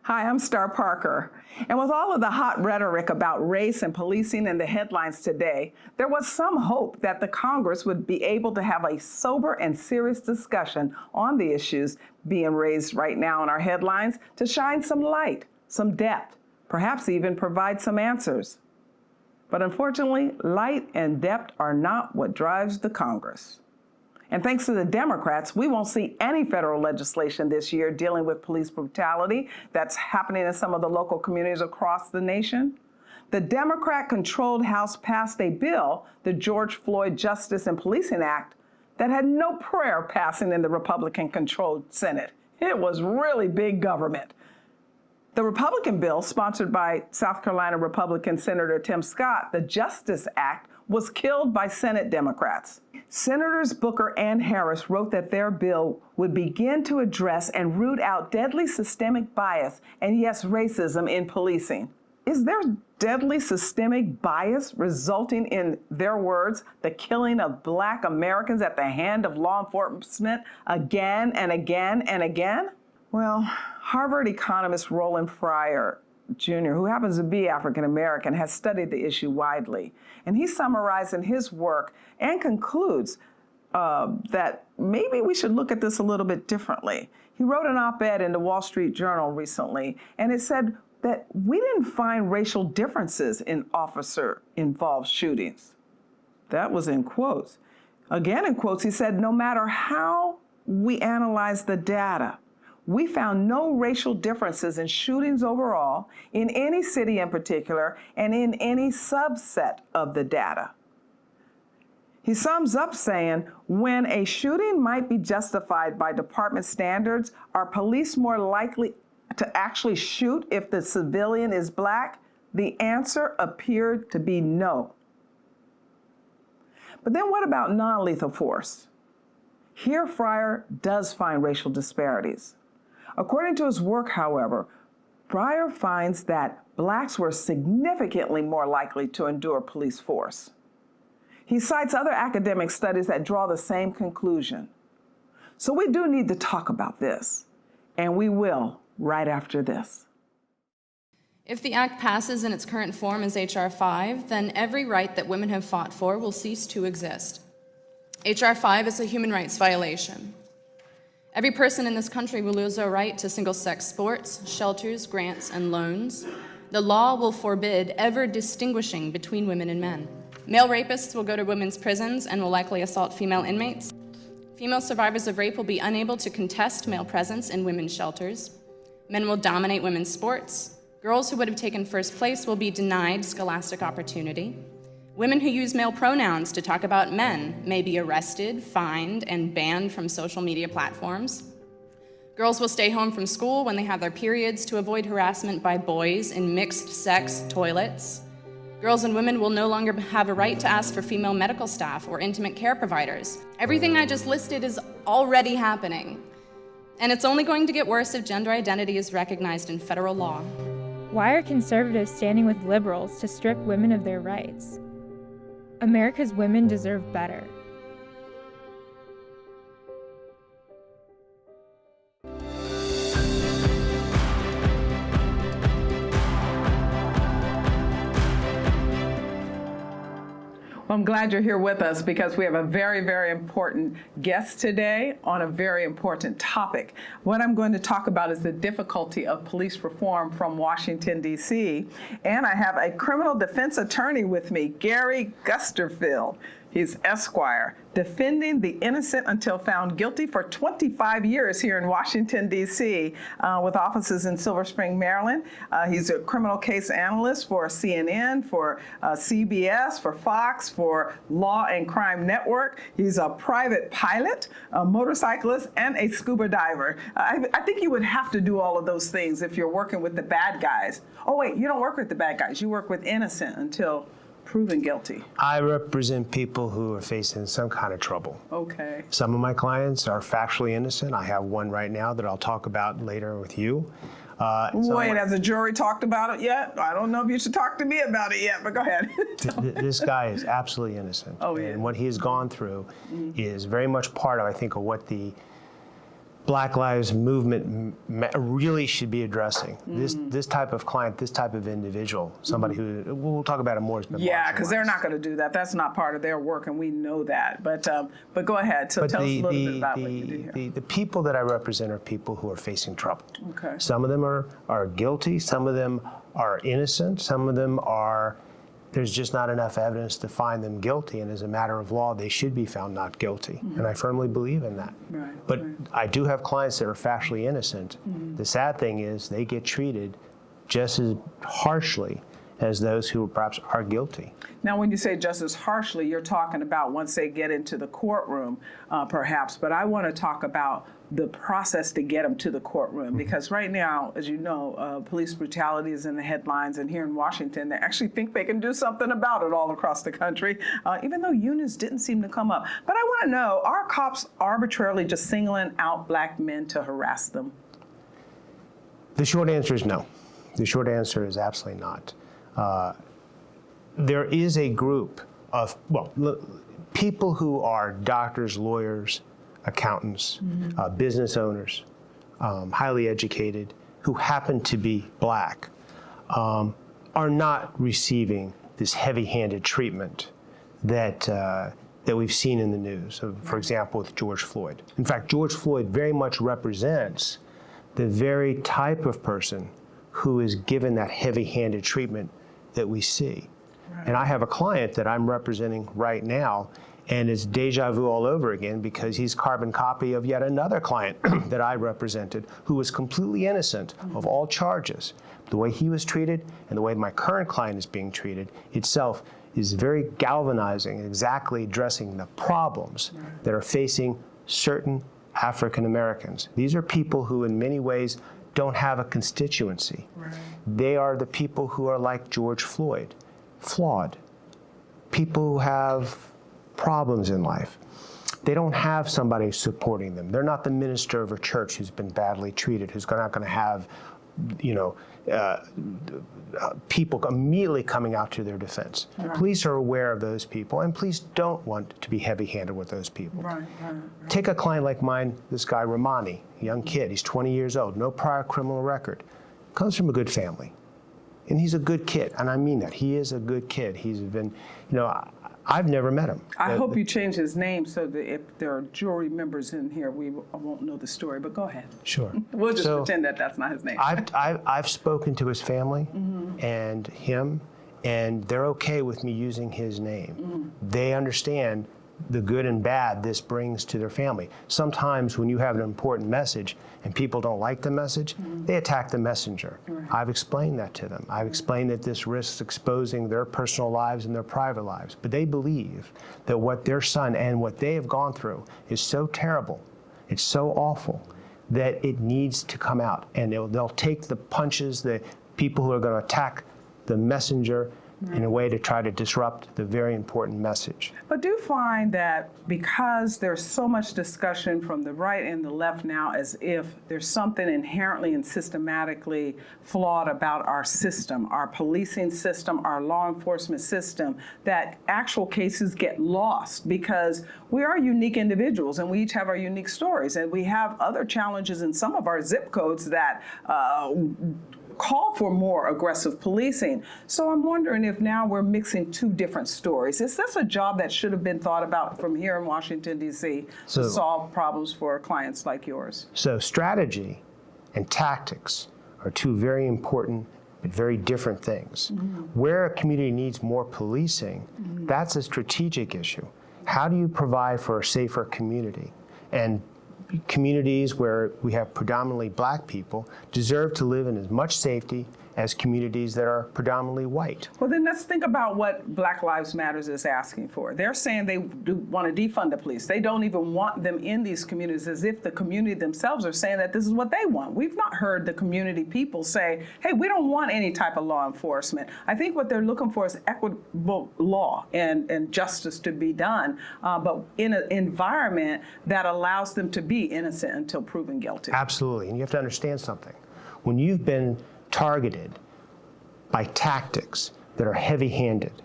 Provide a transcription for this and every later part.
Hi, I'm Star Parker. And with all of the hot rhetoric about race and policing in the headlines today, there was some hope that the Congress would be able to have a sober and serious discussion on the issues being raised right now in our headlines to shine some light, some depth, perhaps even provide some answers. But unfortunately, light and depth are not what drives the Congress. And thanks to the Democrats, we won't see any federal legislation this year dealing with police brutality that's happening in some of the local communities across the nation. The Democrat-controlled House passed a bill, the George Floyd Justice and Policing Act, that had no prayer passing in the Republican-controlled Senate. It was really big government. The Republican bill, sponsored by South Carolina Republican Senator Tim Scott, the Justice Act, was killed by Senate Democrats. Senators Booker and Harris wrote that their bill would begin to address and root out deadly systemic bias and, yes, racism in policing. Is there deadly systemic bias resulting in, their words, the killing of Black Americans at the hand of law enforcement again and again and again? Well, Harvard economist Roland Fryer Jr., who happens to be African American, has studied the issue widely. And he summarized in his work and concludes that maybe we should look at this a little bit differently. He wrote an op-ed in the Wall Street Journal recently, and it said that we didn't find racial differences in officer-involved shootings. That was in quotes. Again in quotes, he said, no matter how we analyze the data, we found no racial differences in shootings overall, in any city in particular, and in any subset of the data. He sums up saying, when a shooting might be justified by department standards, are police more likely to actually shoot if the civilian is Black? The answer appeared to be no. But then what about non-lethal force? Here, Fryer does find racial disparities. According to his work, however, Fryer finds that Blacks were significantly more likely to endure police force. He cites other academic studies that draw the same conclusion. So we do need to talk about this, and we will right after this. If the Act passes in its current form as H.R. 5, then every right that women have fought for will cease to exist. H.R. 5 is a human rights violation. Every person in this country will lose their right to single-sex sports, shelters, grants, and loans. The law will forbid ever distinguishing between women and men. Male rapists will go to women's prisons and will likely assault female inmates. Female survivors of rape will be unable to contest male presence in women's shelters. Men will dominate women's sports. Girls who would have taken first place will be denied scholastic opportunity. Women who use male pronouns to talk about men may be arrested, fined, and banned from social media platforms. Girls will stay home from school when they have their periods to avoid harassment by boys in mixed-sex toilets. Girls and women will no longer have a right to ask for female medical staff or intimate care providers. Everything I just listed is already happening. And it's only going to get worse if gender identity is recognized in federal law. Why are conservatives standing with liberals to strip women of their rights? America's women deserve better. Well, I'm glad you're here with us because we have a very, very important guest today on a very important topic. What I'm going to talk about is the difficulty of police reform from Washington, D.C. And I have a criminal defense attorney with me, Garry Gerstenfield. He's Esquire, defending the innocent until found guilty for 25 years here in Washington, D.C., with offices in Silver Spring, Maryland. He's a criminal case analyst for CNN, for CBS, for Fox, for Law and Crime Network. He's a private pilot, a motorcyclist, and a scuba diver. I think you would have to do all of those things if you're working with the bad guys. Oh, wait, you don't work with the bad guys. You work with innocent until proven guilty. I represent people who are facing some kind of trouble. Okay. Some of my clients are factually innocent. I have one right now that I'll talk about later with you. Wait, has the jury talked about it yet? I don't know if you should talk to me about it yet, but go ahead. This guy is absolutely innocent. Oh, yeah. And what he has gone through is very much part of, I think, of what the Black Lives Movement really should be addressing. This type of client, this type of individual, somebody who, we'll talk about it more. Yeah, because they're not going to do that. That's not part of their work, and we know that. But go ahead. So tell us a little bit about what you do here. The people that I represent are people who are facing trouble. Okay. Some of them are guilty. Some of them are innocent. Some of them are, there's just not enough evidence to find them guilty, and as a matter of law, they should be found not guilty. And I firmly believe in that. Right, But right. I do have clients that are factually innocent. The sad thing is they get treated just as harshly as those who perhaps are guilty. Now, when you say just as harshly, you're talking about once they get into the courtroom, perhaps. But I want to talk about the process to get them to the courtroom, because right now, as you know, police brutality is in the headlines, and here in Washington, they actually think they can do something about it all across the country, even though unions didn't seem to come up. But I want to know, are cops arbitrarily just singling out black men to harass them? The short answer is no. The short answer is absolutely not. There is a group of, people who are doctors, lawyers, accountants, business owners, highly educated, who happen to be black, are not receiving this heavy-handed treatment that we've seen in the news. So, for example, with George Floyd. In fact, George Floyd very much represents the very type of person who is given that heavy-handed treatment that we see. Right. And I have a client that I'm representing right now, and it's deja vu all over again, because he's carbon copy of yet another client that I represented who was completely innocent of all charges. The way he was treated and the way my current client is being treated itself is very galvanizing, exactly addressing the problems that are facing certain African Americans. These are people who in many ways don't have a constituency. Right. They are the people who are like George Floyd, flawed. People who have problems in life. They don't have somebody supporting them. They're not the minister of a church who's been badly treated, who's not going to have, people immediately coming out to their defense. Right. Police are aware of those people, and police don't want to be heavy-handed with those people. Right. Take a client like mine, this guy Ramani, a young kid. He's 20 years old, no prior criminal record, comes from a good family, and he's a good kid, and I mean that. He is a good kid. He's been, I've never met him. I hope you change his name so that if there are jury members in here, I won't know the story, but go ahead. Sure. We'll just pretend that that's not his name. I've spoken to his family and him, and they're okay with me using his name. They understand the good and bad this brings to their family. Sometimes when you have an important message and people don't like the message, they attack the messenger. Right. I've explained that to them. I've explained that this risks exposing their personal lives and their private lives. But they believe that what their son and what they have gone through is so terrible, it's so awful, that it needs to come out. And they'll take the punches, the people who are going to attack the messenger in a way to try to disrupt the very important message. But do find that because there's so much discussion from the right and the left now as if there's something inherently and systematically flawed about our system, our policing system, our law enforcement system, that actual cases get lost because we are unique individuals and we each have our unique stories, and we have other challenges in some of our zip codes that call for more aggressive policing. So I'm wondering if now we're mixing two different stories. Is this a job that should have been thought about from here in Washington, D.C. to solve problems for clients like yours? So strategy and tactics are two very important but very different things. Where a community needs more policing, that's a strategic issue. How do you provide for a safer community? And communities where we have predominantly black people deserve to live in as much safety as communities that are predominantly white. Well, then let's think about what Black Lives Matters is asking for. They're saying they want to defund the police. They don't even want them in these communities, as if the community themselves are saying that this is what they want. We've not heard the community people say, hey, we don't want any type of law enforcement. I think what they're looking for is equitable law and justice to be done, but in an environment that allows them to be innocent until proven guilty. Absolutely, and you have to understand something. When you've been targeted by tactics that are heavy-handed,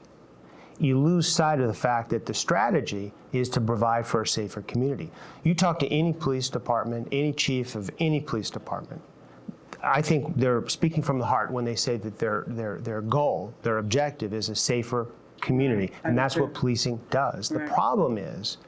you lose sight of the fact that the strategy is to provide for a safer community. You talk to any police department, any chief of any police department, I think they're speaking from the heart when they say that their goal, their objective is a safer community, and that's what policing does. The problem is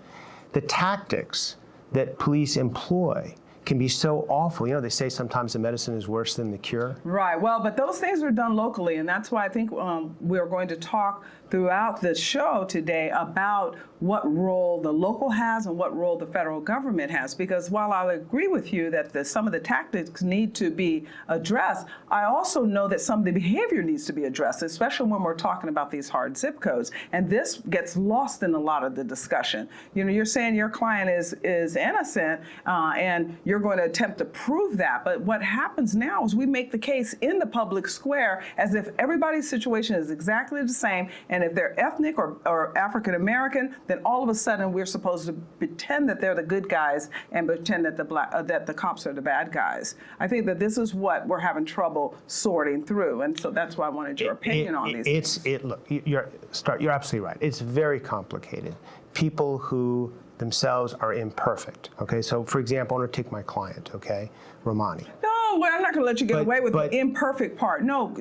the tactics that police employ can be so awful. You know, they say sometimes the medicine is worse than the cure. Right. Well, but those things are done locally, and that's why I think we're going to talk throughout the show today about what role the local has and what role the federal government has. Because while I agree with you that some of the tactics need to be addressed, I also know that some of the behavior needs to be addressed, especially when we're talking about these hard zip codes. And this gets lost in a lot of the discussion. You know, you're saying your client is innocent, and you're going to attempt to prove that. But what happens now is we make the case in the public square as if everybody's situation is exactly the same, and if they're ethnic or African American, then all of a sudden we're supposed to pretend that they're the good guys and pretend that the cops are the bad guys. I think that this is what we're having trouble sorting through, and so that's why I wanted your opinion on these things. Look, you're absolutely right. It's very complicated. People who themselves are imperfect. Okay, so for example, I want to take my client. Okay, Romani. No, well, I'm not going to let you get away with the imperfect part. No,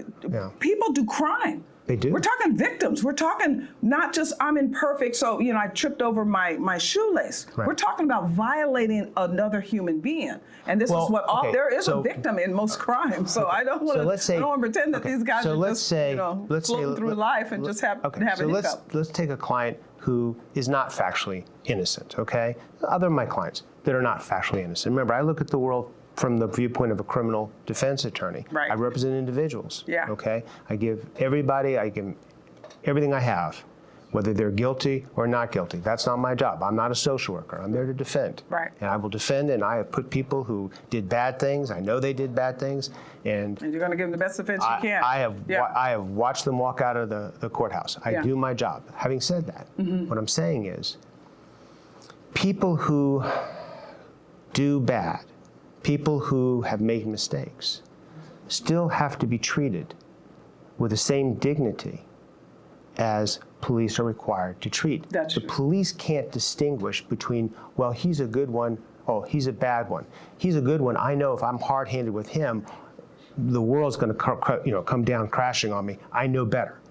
people do crime. They do. We're talking victims. We're talking not just I'm imperfect, so I tripped over my shoelace. Right. We're talking about violating another human being, and this is what there is a victim in most crimes. So I don't want to pretend that these guys are just floating through life and just have an hiccup. Let's take a client who is not factually innocent. Okay, other of my clients that are not factually innocent. Remember, I look at the world from the viewpoint of a criminal defense attorney. Right. I represent individuals. Yeah. Okay. I give everything I have, whether they're guilty or not guilty. That's not my job. I'm not a social worker. I'm there to defend. Right. And I will defend, and I have put people who did bad things. I know they did bad things, and you're going to give them the best defense you can. I have watched them walk out of the courthouse. I do my job. Having said that, what I'm saying is, people who do bad, people who have made mistakes, still have to be treated with the same dignity as police are required to treat. That's the true. Police can't distinguish between, well, he's a good one, oh, he's a bad one. He's a good one. I know if I'm hard-handed with him, the world's going to come down crashing on me. I know better.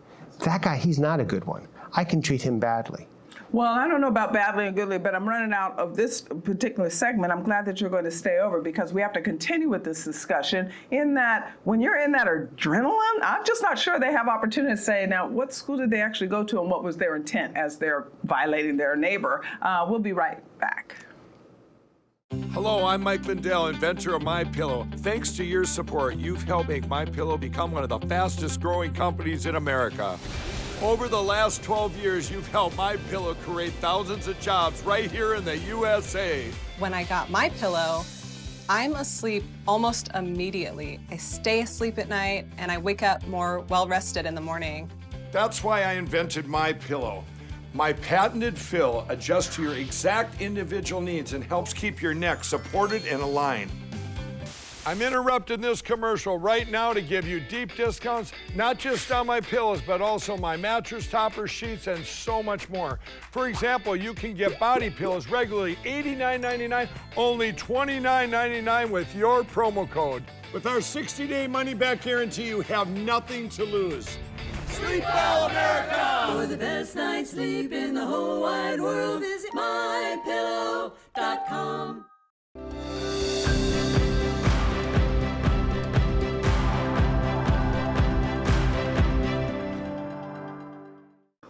That guy, he's not a good one. I can treat him badly. Well, I don't know about badly and goodly, but I'm running out of this particular segment. I'm glad that you're going to stay over because we have to continue with this discussion in that when you're in that adrenaline, I'm just not sure they have opportunity to say, now, what school did they actually go to and what was their intent as they're violating their neighbor? We'll be right back. Hello, I'm Mike Lindell, inventor of MyPillow. Thanks to your support, you've helped make MyPillow become one of the fastest growing companies in America. Over the last 12 years, you've helped MyPillow create thousands of jobs right here in the USA. When I got MyPillow, I'm asleep almost immediately. I stay asleep at night and I wake up more well-rested in the morning. That's why I invented MyPillow. My patented fill adjusts to your exact individual needs and helps keep your neck supported and aligned. I'm interrupting this commercial right now to give you deep discounts, not just on my pillows, but also my mattress toppers, sheets, and so much more. For example, you can get body pillows regularly $89.99, only $29.99 with your promo code. With our 60-day money-back guarantee, you have nothing to lose. Sleep well, America! For the best night's sleep in the whole wide world, visit mypillow.com.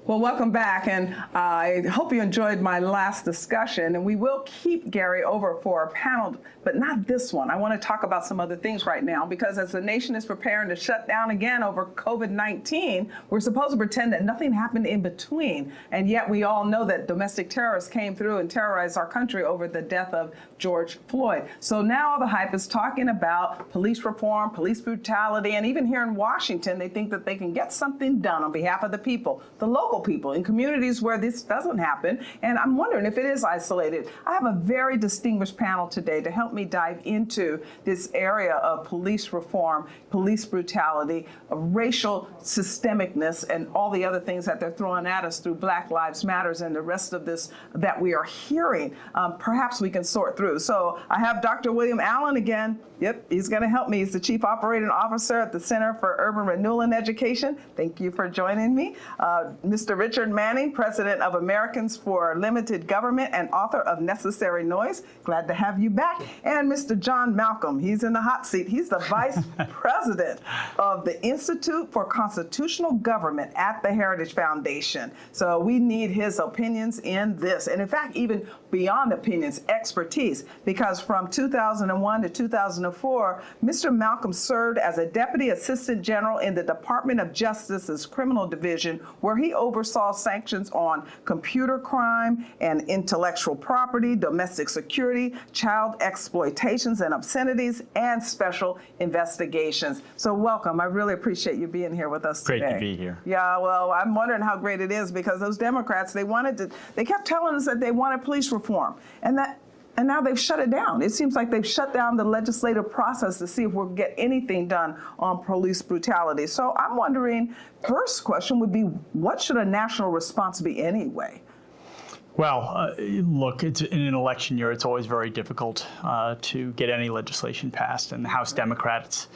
Well, welcome back, and I hope you enjoyed my last discussion, and we will keep Garry over for a panel, but not this one. I want to talk about some other things right now, because as the nation is preparing to shut down again over COVID-19, we're supposed to pretend that nothing happened in between, and yet we all know that domestic terrorists came through and terrorized our country over the death of George Floyd. So now the hype is talking about police reform, police brutality, and even here in Washington, they think that they can get something done on behalf of the people. The local tackle people in communities where this doesn't happen. And I'm wondering if it is isolated. I have a very distinguished panel today to help me dive into this area of police reform, police brutality, racial systemicness, and all the other things that they're throwing at us through Black Lives Matters and the rest of this that we are hearing. Perhaps we can sort through. So I have Dr. William Allen again. Yep, he's going to help me. He's the Chief Operating Officer at the Center for Urban Renewal and Education. Thank you for joining me. Mr. Richard Manning, President of Americans for Limited Government and author of Necessary Noise. Glad to have you back. And Mr. John Malcolm, he's in the hot seat. He's the Vice President of the Institute for Constitutional Government at the Heritage Foundation. So we need his opinions in this. And in fact, even beyond opinions, expertise, because from 2001 to 2004, Mr. Malcolm served as a Deputy Assistant General in the Department of Justice's Criminal Division, where he oversaw sanctions on computer crime and intellectual property, domestic security, child exploitations and obscenities, and special investigations. So welcome. I really appreciate you being here with us today. Great to be here. Yeah, well, I'm wondering how great it is because those Democrats, they kept telling us that they wanted police reform, and now they've shut it down. It seems like they've shut down the legislative process to see if we'll get anything done on police brutality. So I'm wondering, first question would be, what should a national response be anyway? Well, look, it's in an election year. It's always very difficult to get any legislation passed, and the House Democrats'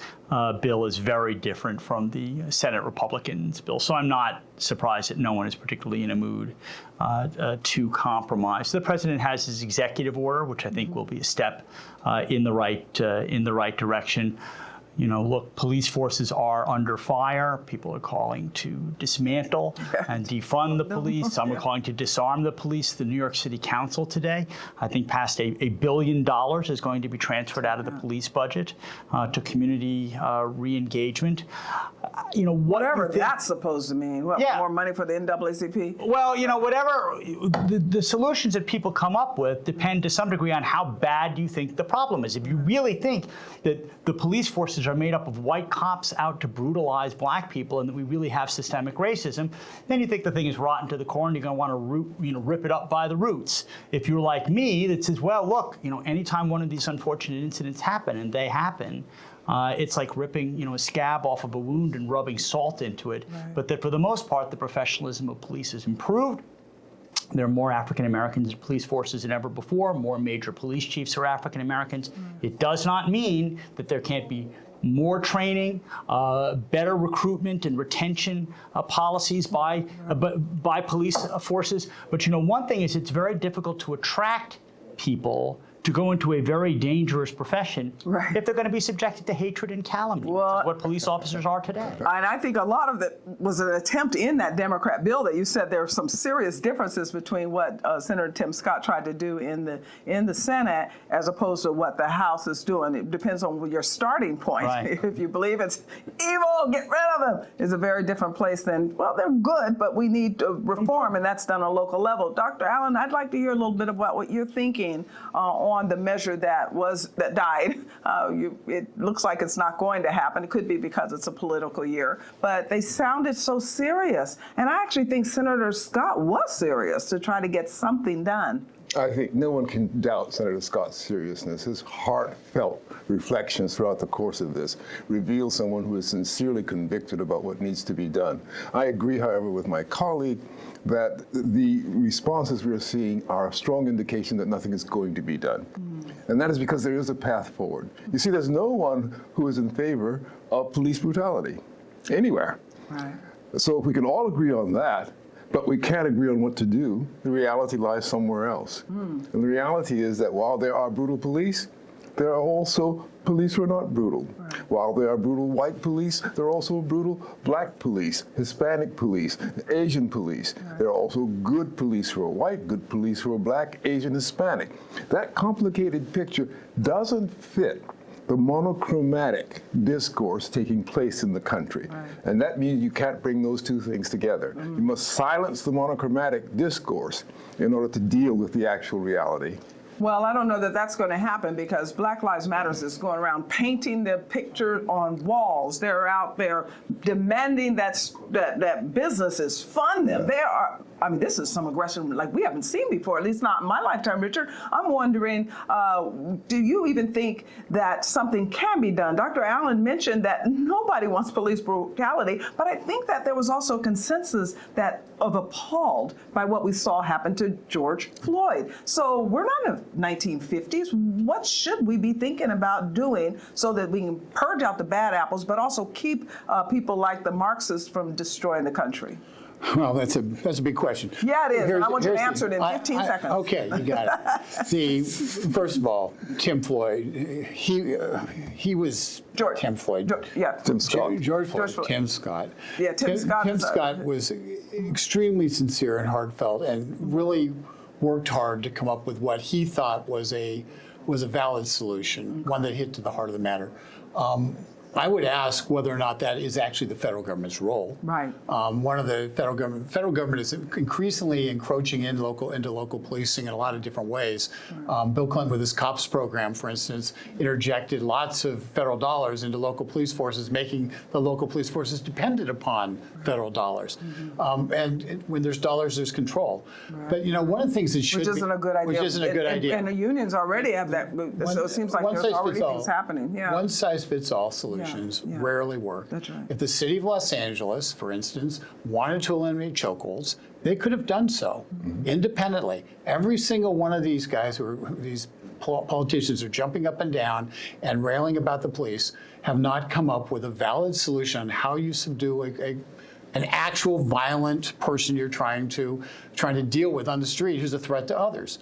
bill is very different from the Senate Republicans' bill. So I'm not surprised that no one is particularly in a mood to compromise. The president has his executive order, which I think will be a step in the right direction. You know, look, police forces are under fire. People are calling to dismantle and defund the police. Some are calling to disarm the police. The New York City Council today, I think, passed $1 billion is going to be transferred out of the police budget to community re-engagement. You know, whatever that's supposed to mean. What, yeah. More money for the NAACP? Well, you know, whatever the solutions that people come up with depend to some degree on how bad you think the problem is. If you really think that the police forces are made up of white cops out to brutalize black people and that we really have systemic racism, then you think the thing is rotten to the core and you're going to want to rip it up by the roots. If you're like me, that says, well, look, you know, anytime one of these unfortunate incidents happen, and they happen, it's like ripping, you know, a scab off of a wound and rubbing salt into it. Right. But that for the most part, the professionalism of police has improved. There are more African Americans in police forces than ever before. More major police chiefs are African Americans. It does not mean that there can't be more training, better recruitment and retention policies by police forces. But you know, one thing is it's very difficult to attract people to go into a very dangerous profession if they're going to be subjected to hatred and calumny, which is what police officers are today. And I think a lot of it was an attempt in that Democrat bill that you said there were some serious differences between what Senator Tim Scott tried to do in the Senate as opposed to what the House is doing. It depends on your starting point. Right. If you believe it's evil, get rid of them, is a very different place than, well, they're good, but we need to reform, and that's done on a local level. Dr. Allen, I'd like to hear a little bit about what you're thinking on the measure that died. It looks like it's not going to happen. It could be because it's a political year, but they sounded so serious. And I actually think Senator Scott was serious to try to get something done. I think no one can doubt Senator Scott's seriousness. His heartfelt reflections throughout the course of this reveal someone who is sincerely convicted about what needs to be done. I agree, however, with my colleague that the responses we are seeing are a strong indication that nothing is going to be done. And that is because there is a path forward. You see, there's no one who is in favor of police brutality anywhere. Right. So if we can all agree on that, but we can't agree on what to do, the reality lies somewhere else. And the reality is that while there are brutal police, there are also police who are not brutal. Right. While there are brutal white police, there are also brutal black police, Hispanic police, Asian police. Right. There are also good police who are white, good police who are black, Asian, Hispanic. That complicated picture doesn't fit the monochromatic discourse taking place in the country. Right. And that means you can't bring those two things together. You must silence the monochromatic discourse in order to deal with the actual reality. Well, I don't know that that's going to happen because Black Lives Matters is going around painting their picture on walls. They're out there demanding that businesses fund them. This is some aggression like we haven't seen before, at least not in my lifetime, Richard. I'm wondering, do you even think that something can be done? Dr. Allen mentioned that nobody wants police brutality, but I think that there was also consensus of appalled by what we saw happen to George Floyd. So we're not in the 1950s. What should we be thinking about doing so that we can purge out the bad apples, but also keep people like the Marxists from destroying the country? Well, that's a big question. Yeah, it is. I want you to answer it in 15 seconds. Okay, you got it. First of all, Tim Floyd, he was George. Tim Floyd. Tim Scott. George Floyd. Floyd. Tim Scott. Yeah, Tim Scott. Tim Scott was extremely sincere and heartfelt, and really worked hard to come up with what he thought was a valid solution, one that hit to the heart of the matter. I would ask whether or not that is actually the federal government's role. Right. One of the federal government is increasingly encroaching into local policing in a lot of different ways. Bill Clinton, with his COPS program, for instance, interjected lots of federal dollars into local police forces, making the local police forces dependent upon federal dollars. And when there's dollars, there's control. Right. But one of the things that should Which isn't a good idea. Which isn't a good idea. And the unions already have that. So it seems like there's already things happening. Yeah. One size fits all solutions rarely work. That's right. If the city of Los Angeles, for instance, wanted to eliminate chokeholds, they could have done so independently. Every single one of these guys these politicians are jumping up and down and railing about the police have not come up with a valid solution on how you subdue an actual violent person you're trying to deal with on the street who's a threat to others.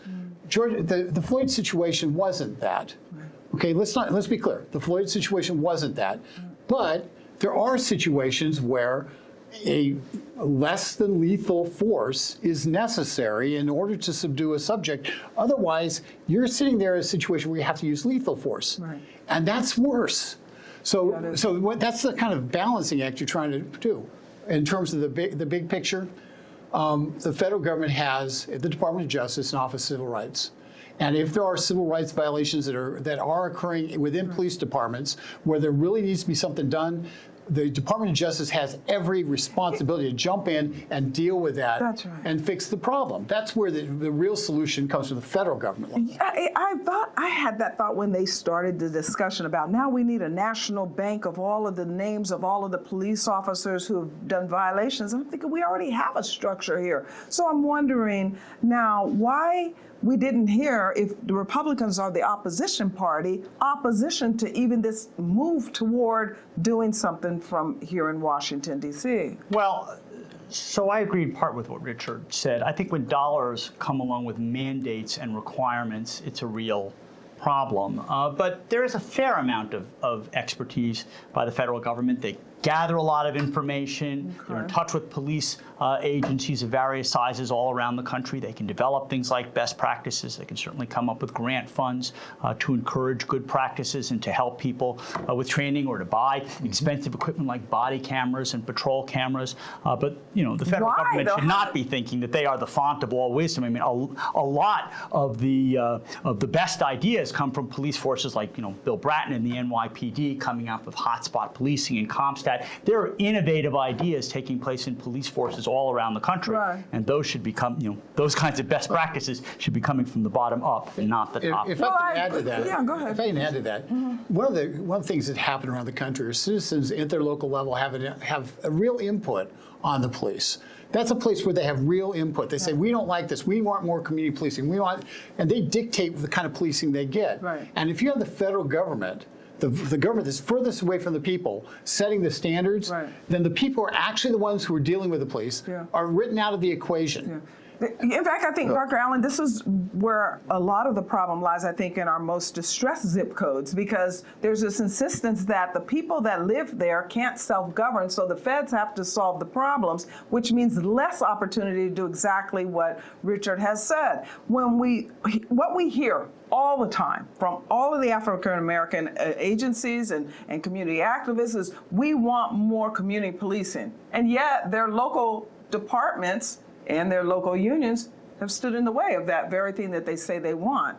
George, the Floyd situation wasn't that. Okay, let's be clear. The Floyd situation wasn't that, but there are situations where a less than lethal force is necessary in order to subdue a subject. Otherwise, you're sitting there in a situation where you have to use lethal force, and that's worse. So that's the kind of balancing act you're trying to do. In terms of the big picture, the federal government has at the Department of Justice an Office of Civil Rights. And if there are civil rights violations that are occurring within police departments where there really needs to be something done, the Department of Justice has every responsibility to jump in and deal with that and fix the problem. That's where the real solution comes from the federal government. I had that thought when they started the discussion about now we need a national bank of all of the names of all of the police officers who have done violations. I'm thinking we already have a structure here. So I'm wondering now why we didn't hear, if the Republicans are the opposition party, opposition to even this move toward doing something from here in Washington, D.C. Well, so I agree in part with what Richard said. I think when dollars come along with mandates and requirements, it's a real problem. But there is a fair amount of expertise by the federal government. They gather a lot of information. Okay. They're in touch with police agencies of various sizes all around the country. They can develop things like best practices. They can certainly come up with grant funds to encourage good practices and to help people with training or to buy expensive equipment like body cameras and patrol cameras. But the federal government should not be thinking that they are the font of all wisdom. I mean, a lot of the best ideas come from police forces like Bill Bratton and the NYPD coming up with hotspot policing and CompStat. There are innovative ideas taking place in police forces all around the country, and those should become, those kinds of best practices should be coming from the bottom up and not the top. If I can add to that, go ahead. If I can add to that, one of the things that happen around the country is citizens at their local level have a real input on the police. That's a place where they have real input. They say, we don't like this. We want more community policing. And they dictate the kind of policing they get. Right. And if you have the federal government, the government that's furthest away from the people, setting the standards, then the people are actually the ones who are dealing with the police, are written out of the equation. In fact, I think, Dr. Allen, this is where a lot of the problem lies, I think, in our most distressed zip codes, because there's this insistence that the people that live there can't self-govern, so the feds have to solve the problems, which means less opportunity to do exactly what Richard has said. What we hear all the time from all of the African-American agencies and community activists is, we want more community policing. And yet their local departments and their local unions have stood in the way of that very thing that they say they want.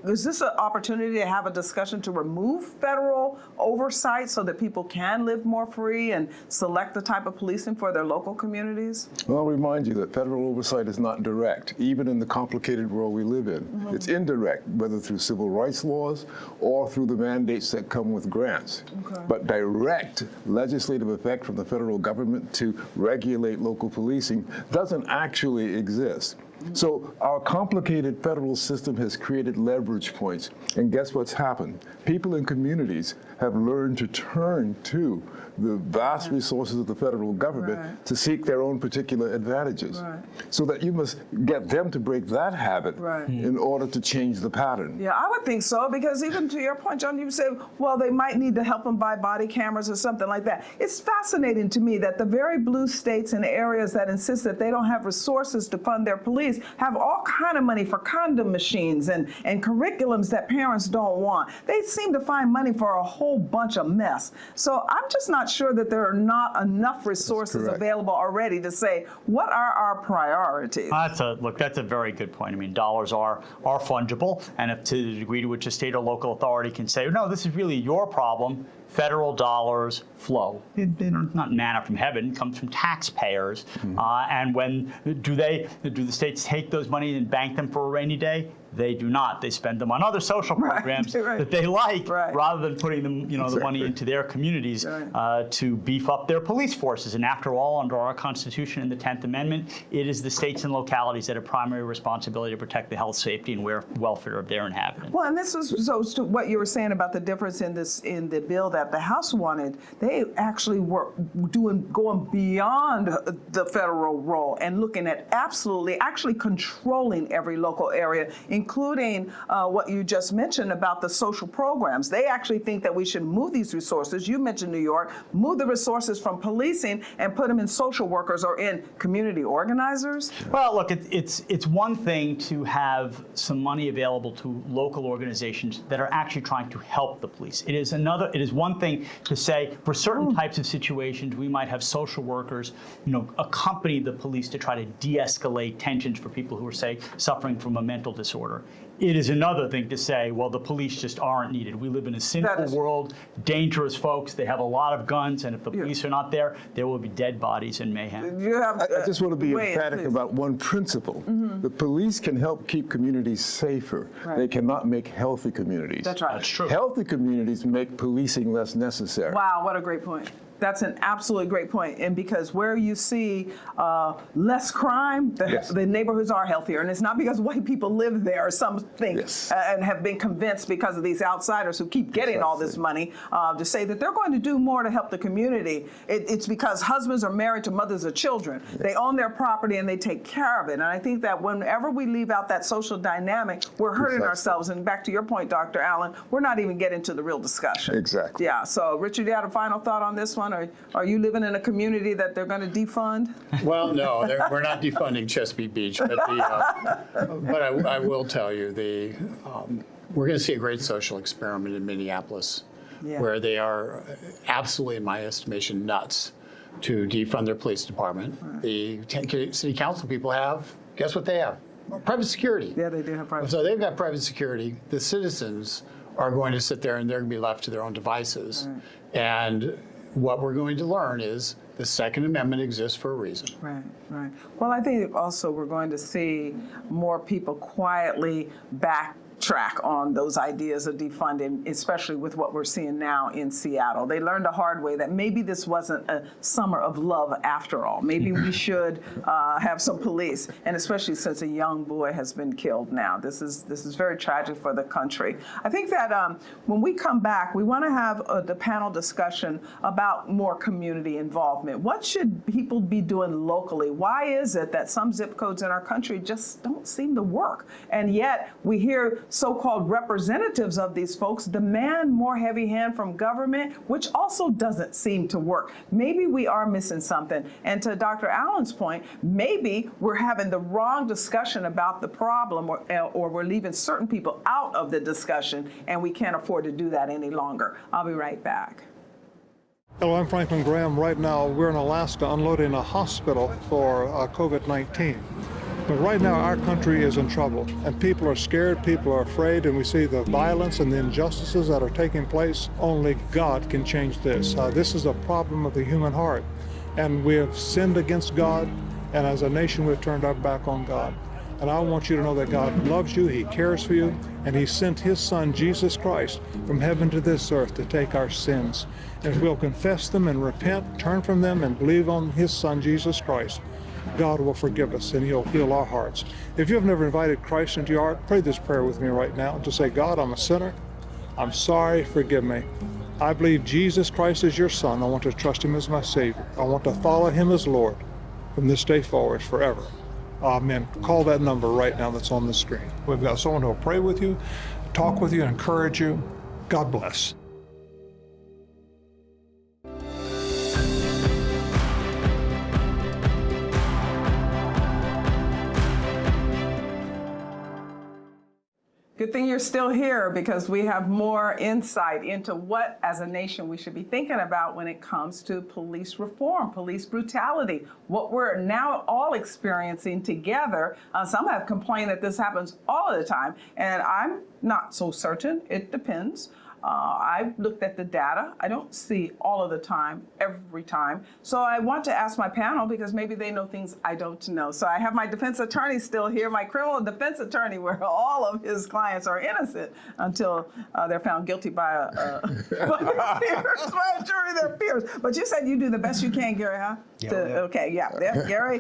Is this an opportunity to have a discussion to remove federal oversight so that people can live more free and select the type of policing for their local communities? Well, I'll remind you that federal oversight is not direct, even in the complicated world we live in. It's indirect, whether through civil rights laws or through the mandates that come with grants. But direct legislative effect from the federal government to regulate local policing doesn't actually exist. So our complicated federal system has created leverage points. And guess what's happened? People in communities have learned to turn to the vast resources of the federal government to seek their own particular advantages. So that you must get them to break that habit in order to change the pattern. Yeah, I would think so, because even to your point, John, you said, well, they might need to help them buy body cameras or something like that. It's fascinating to me that the very blue states and areas that insist that they don't have resources to fund their police have all kind of money for condom machines and curriculums that parents don't want. They seem to find money for a whole bunch of mess. So I'm just not sure that there are not enough resources available already to say, what are our priorities? That's a very good point. I mean, dollars are fungible, and if to the degree to which a state or local authority can say, no, this is really your problem, federal dollars flow. They're not manna from heaven, it comes from taxpayers. And when do the states take those money and bank them for a rainy day? They do not. They spend them on other social programs that they like, rather than putting them, the money into their communities to beef up their police forces. And after all, under our Constitution and the 10th Amendment, it is the states and localities that have primary responsibility to protect the health, safety, and welfare of their inhabitants. Well, and this is so to what you were saying about the difference in the bill that the House wanted. They actually were going beyond the federal role and looking at actually controlling every local area, including what you just mentioned about the social programs. They actually think that we should move these resources. You mentioned New York, move the resources from policing and put them in social workers or in community organizers. Well, look, it's one thing to have some money available to local organizations that are actually trying to help the police. It is one thing to say for certain types of situations we might have social workers, accompany the police to try to de-escalate tensions for people who are, say, suffering from a mental disorder. It is another thing to say, well, the police just aren't needed. We live in a sinful world, dangerous folks, they have a lot of guns, and if the police are not there, there will be dead bodies and mayhem. I just want to be emphatic about one principle. The police can help keep communities safer. They cannot make healthy communities. That's right. That's true. Healthy communities make policing less necessary. Wow, what a great point. That's an absolutely great point. And because where you see less crime, the neighborhoods are healthier. And it's not because white people live there or something and have been convinced because of these outsiders who keep getting all this money to say that they're going to do more to help the community. It's because husbands are married to mothers of children. They own their property and they take care of it. And I think that whenever we leave out that social dynamic, we're hurting ourselves. And back to your point, Dr. Allen, we're not even getting to the real discussion. Exactly. Yeah. So, Richard, you had a final thought on this one? Are you living in a community that they're going to defund? Well, no, we're not defunding Chesapeake Beach, but I will tell you, we're going to see a great social experiment in Minneapolis, where they are absolutely, in my estimation, nuts to defund their police department. The city council people have, guess what they have? Private security. Yeah, they do have private security. So they've got private security. The citizens are going to sit there and they're going to be left to their own devices. And what we're going to learn is the Second Amendment exists for a reason. Right. Well, I think also we're going to see more people quietly backtrack on those ideas of defunding, especially with what we're seeing now in Seattle. They learned the hard way that maybe this wasn't a summer of love after all. Maybe we should have some police, and especially since a young boy has been killed now. This is very tragic for the country. I think that when we come back, we want to have the panel discussion about more community involvement. What should people be doing locally? Why is it that some zip codes in our country just don't seem to work? And yet we hear so-called representatives of these folks demand more heavy hand from government, which also doesn't seem to work. Maybe we are missing something. And to Dr. Allen's point, maybe we're having the wrong discussion about the problem, or we're leaving certain people out of the discussion, and we can't afford to do that any longer. I'll be right back. Hello, I'm Franklin Graham. Right now, we're in Alaska unloading a hospital for COVID-19. But right now, our country is in trouble, and people are scared, people are afraid, and we see the violence and the injustices that are taking place. Only God can change this. This is a problem of the human heart, and we have sinned against God, and as a nation, we've turned our back on God. And I want you to know that God loves you, He cares for you, and He sent His Son, Jesus Christ, from heaven to this earth to take our sins. And if we'll confess them and repent, turn from them, and believe on His Son, Jesus Christ, God will forgive us and He'll heal our hearts. If you've never invited Christ into your heart, pray this prayer with me right now. Just say, God, I'm a sinner. I'm sorry, forgive me. I believe Jesus Christ is your Son. I want to trust Him as my Savior. I want to follow Him as Lord from this day forward forever. Amen. Call that number right now that's on the screen. We've got someone who will pray with you, talk with you, encourage you. God bless. Good thing you're still here, because we have more insight into what, as a nation, we should be thinking about when it comes to police reform, police brutality, what we're now all experiencing together. Some have complained that this happens all of the time, and I'm not so certain. It depends. I've looked at the data. I don't see all of the time, every time. So I want to ask my panel, because maybe they know things I don't know. So I have my defense attorney still here, my criminal defense attorney, where all of his clients are innocent until they're found guilty by by a jury, their peers. But you said you do the best you can, Garry, huh? Yeah. Okay, yeah. Garry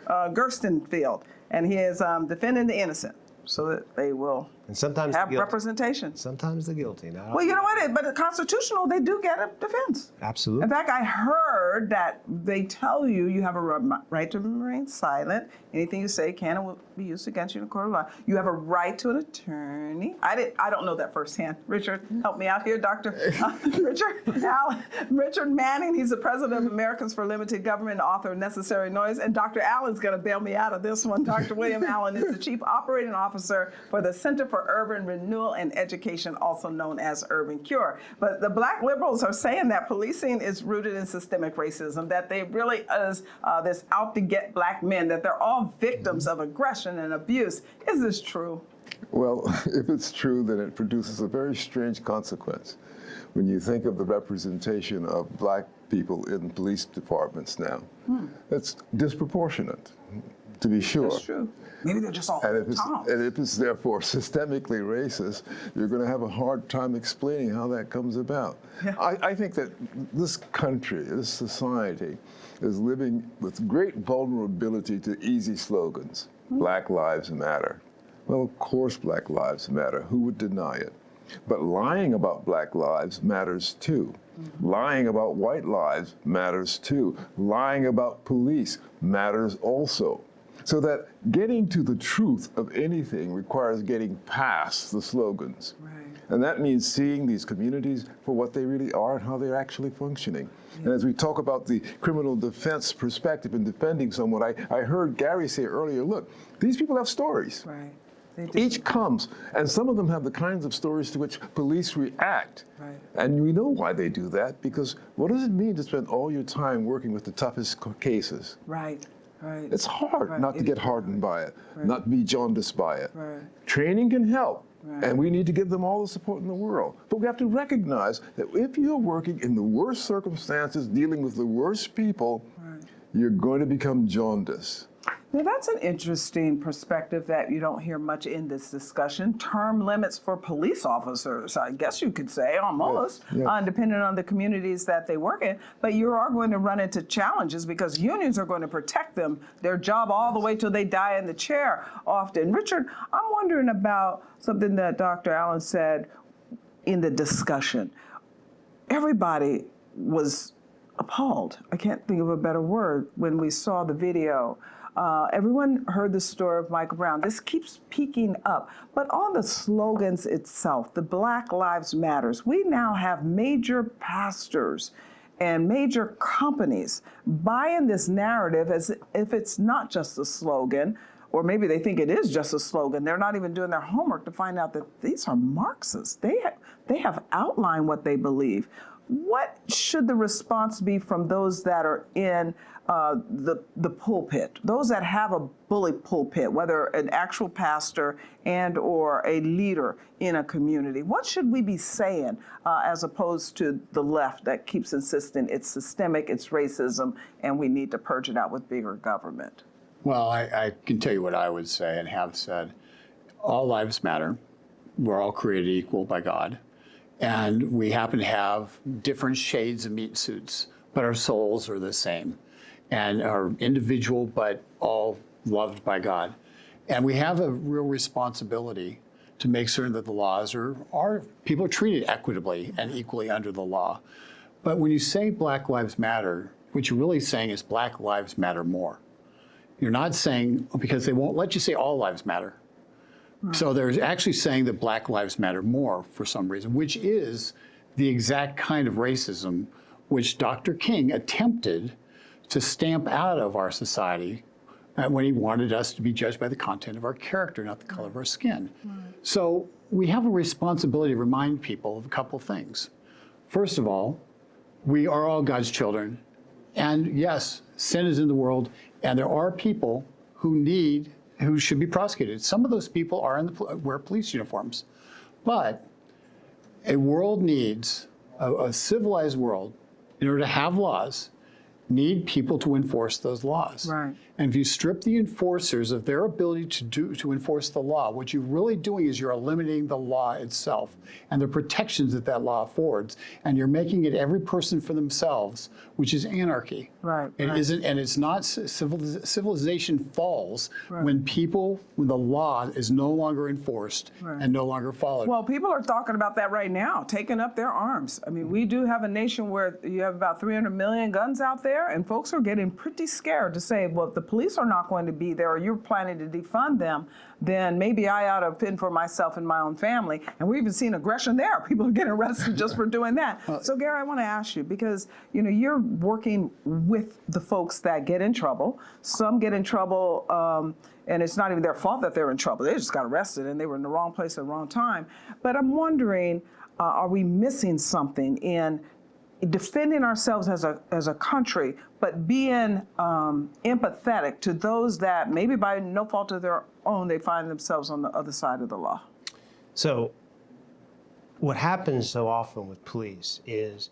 Gerstenfield, and he is defending the innocent, so that they will And sometimes have the guilty. representation. Sometimes the guilty. Not Well, you know what? But the constitutional, they do get a defense. Absolutely. In fact, I heard that they tell you you have a right to remain silent. Anything you say can and will be used against you in a court of law. You have a right to an attorney. I don't know that firsthand. Richard, help me out here, Dr. Richard Manning. He's the president of Americans for Limited Government, author of Necessary Noise. And Dr. Allen's going to bail me out of this one. Dr. William Allen is the chief operating officer for the Center for Urban Renewal and Education, also known as Urban Cure. But the black liberals are saying that policing is rooted in systemic racism, that they really is this out to get black men, that they're all victims of aggression and abuse. Is this true? Well, if it's true, then it produces a very strange consequence. When you think of the representation of black people in police departments now, that's disproportionate, to be sure. That's true. Maybe they're just all and if it's therefore systemically racist, you're going to have a hard time explaining how that comes about. Yeah. I think that this country, this society, is living with great vulnerability to easy slogans. Black Lives Matter. Well, of course Black Lives Matter. Who would deny it? But lying about black lives matters too. Lying about white lives matters too. Lying about police matters also. So that getting to the truth of anything requires getting past the slogans. Right. And that means seeing these communities for what they really are and how they're actually functioning. Yeah. And as we talk about the criminal defense perspective in defending someone, I heard Garry say earlier, look, these people have stories. Right. Each comes, and some of them have the kinds of stories to which police react. Right. And we know why they do that, because what does it mean to spend all your time working with the toughest cases? Right. Right. It's hard not to get hardened by it, Right. not to be jaundiced by it. Right. Training can help, Right. and we need to give them all the support in the world. But we have to recognize that if you're working in the worst circumstances, dealing with the worst people, Right. you're going to become jaundiced. Now, that's an interesting perspective that you don't hear much in this discussion. Term limits for police officers, I guess you could say, almost, depending on the communities that they work in. But you are going to run into challenges because unions are going to protect them, their job all the way till they die in the chair often. Richard, I'm wondering about something that Dr. Allen said in the discussion. Everybody was appalled. I can't think of a better word when we saw the video. Everyone heard the story of Michael Brown. This keeps peaking up. But on the slogans itself, the Black Lives Matters, we now have major pastors and major companies buying this narrative as if it's not just a slogan, or maybe they think it is just a slogan. They're not even doing their homework to find out that these are Marxists. They have outlined what they believe. what should the response be from those that are in the pulpit, those that have a bully pulpit, whether an actual pastor and or a leader in a community? What should we be saying as opposed to the left that keeps insisting it's systemic, it's racism, and we need to purge it out with bigger government? Well, I can tell you what I would say and have said. All lives matter. We're all created equal by God. And we happen to have different shades of meat suits, but our souls are the same and are individual, but all loved by God. And we have a real responsibility to make certain that the laws are people are treated equitably and equally under the law. But when you say Black Lives Matter, what you're really saying is Black Lives Matter more. You're not saying, because they won't let you say all lives matter. So they're actually saying that Black Lives Matter more for some reason, which is the exact kind of racism which Dr. King attempted to stamp out of our society when he wanted us to be judged by the content of our character, not the color of our skin. So we have a responsibility to remind people of a couple things. First of all, we are all God's children. And yes, sin is in the world, and there are people who should be prosecuted. Some of those people wear police uniforms. But a world needs, a civilized world, in order to have laws, need people to enforce those laws. Right. And if you strip the enforcers of their ability to enforce the law, what you're really doing is you're eliminating the law itself and the protections that that law affords, and you're making it every person for themselves, which is anarchy. Right. It isn't, and it's not civilization falls when the law is no longer enforced and no longer followed. Well, people are talking about that right now, taking up their arms. I mean, we do have a nation where you have about 300 million guns out there, and folks are getting pretty scared to say, well, if the police are not going to be there or you're planning to defund them, then maybe I ought to fend for myself and my own family. And we've even seen aggression there. People are getting arrested just for doing that. So, Garry, I want to ask you, because you're working with the folks that get in trouble. Some get in trouble, and it's not even their fault that they're in trouble. They just got arrested and they were in the wrong place at the wrong time. But I'm wondering, are we missing something in defending ourselves as a country, but being empathetic to those that maybe by no fault of their own, they find themselves on the other side of the law? So what happens so often with police is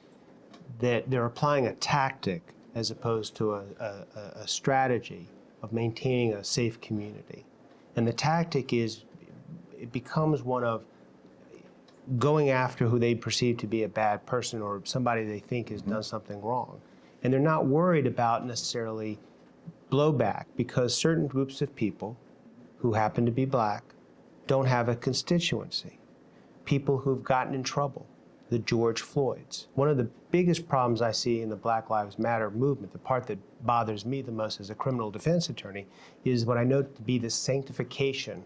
that they're applying a tactic as opposed to a strategy of maintaining a safe community. And the tactic it becomes one of going after who they perceive to be a bad person or somebody they think has done something wrong. And they're not worried about necessarily blowback, because certain groups of people who happen to be Black don't have a constituency. People who've gotten in trouble, the George Floyds. One of the biggest problems I see in the Black Lives Matter movement, the part that bothers me the most as a criminal defense attorney, is what I know to be the sanctification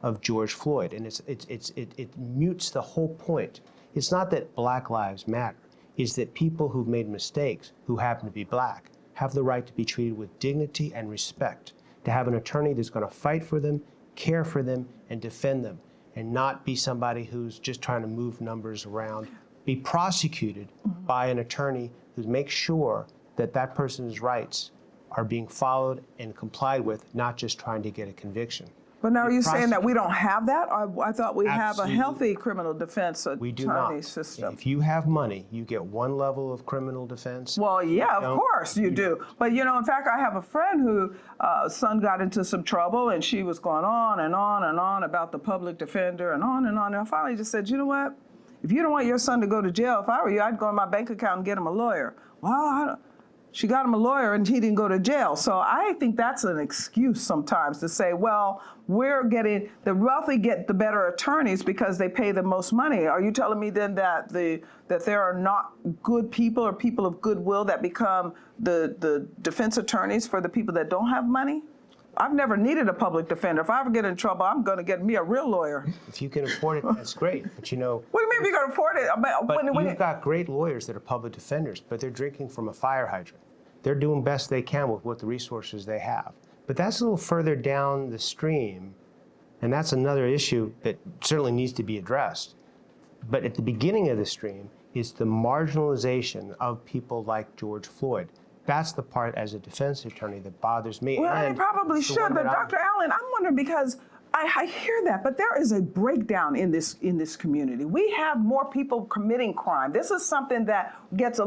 of George Floyd, and it mutes the whole point. It's not that Black Lives Matter, it's that people who've made mistakes, who happen to be Black, have the right to be treated with dignity and respect, to have an attorney that's going to fight for them, care for them, and defend them, and not be somebody who's just trying to move numbers around, be prosecuted by an attorney who makes sure that that person's rights are being followed and complied with, not just trying to get a conviction. But now are you saying that we don't have that? I thought we have a healthy criminal defense We do not. attorney system. If you have money, you get one level of criminal defense. Well, yeah, of course you do. But in fact, I have a friend who son got into some trouble, and she was going on and on and on about the public defender and on and on. And I finally just said, you know what? If you don't want your son to go to jail, if I were you, I'd go in my bank account and get him a lawyer. Well, she got him a lawyer and he didn't go to jail. So I think that's an excuse sometimes to say, well, the wealthy get the better attorneys because they pay the most money. Are you telling me then that there are not good people or people of goodwill that become the defense attorneys for the people that don't have money? I've never needed a public defender. If I ever get in trouble, I'm going to get me a real lawyer. If you can afford it, that's great. But What do you mean if you can afford it? You've got great lawyers that are public defenders, but they're drinking from a fire hydrant. They're doing best they can with what the resources they have. But that's a little further down the stream, and that's another issue that certainly needs to be addressed. But at the beginning of the stream is the marginalization of people like George Floyd. That's the part, as a defense attorney, that bothers me. Well, and they probably it's the should, one but that Dr. Allen, I'm wondering because I hear that, but there is a breakdown in this community. We have more people committing crime. This is something that gets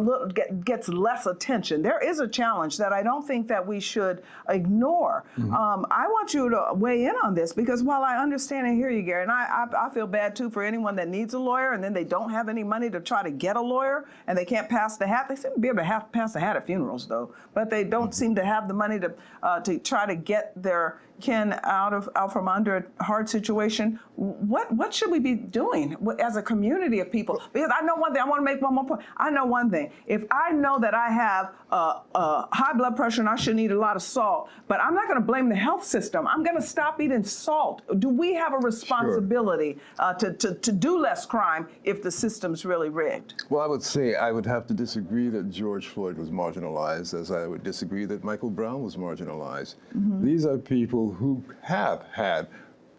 less attention. There is a challenge that I don't think that we should ignore. I want you to weigh in on this because while I understand and hear you, Gary, and I feel bad too for anyone that needs a lawyer and then they don't have any money to try to get a lawyer and they can't pass the hat. They seem to be able to pass the hat at funerals though, but they don't seem to have the money to try to get their kin out from under a hard situation. What should we be doing as a community of people? Because I know one thing. I want to make one more point. I know one thing. If I know that I have high blood pressure and I shouldn't eat a lot of salt, but I'm not going to blame the health system. I'm going to stop eating salt. Do we have a responsibility to do less crime if the system's really rigged? Well, I would say I would have to disagree that George Floyd was marginalized, as I would disagree that Michael Brown was marginalized. These are people who have had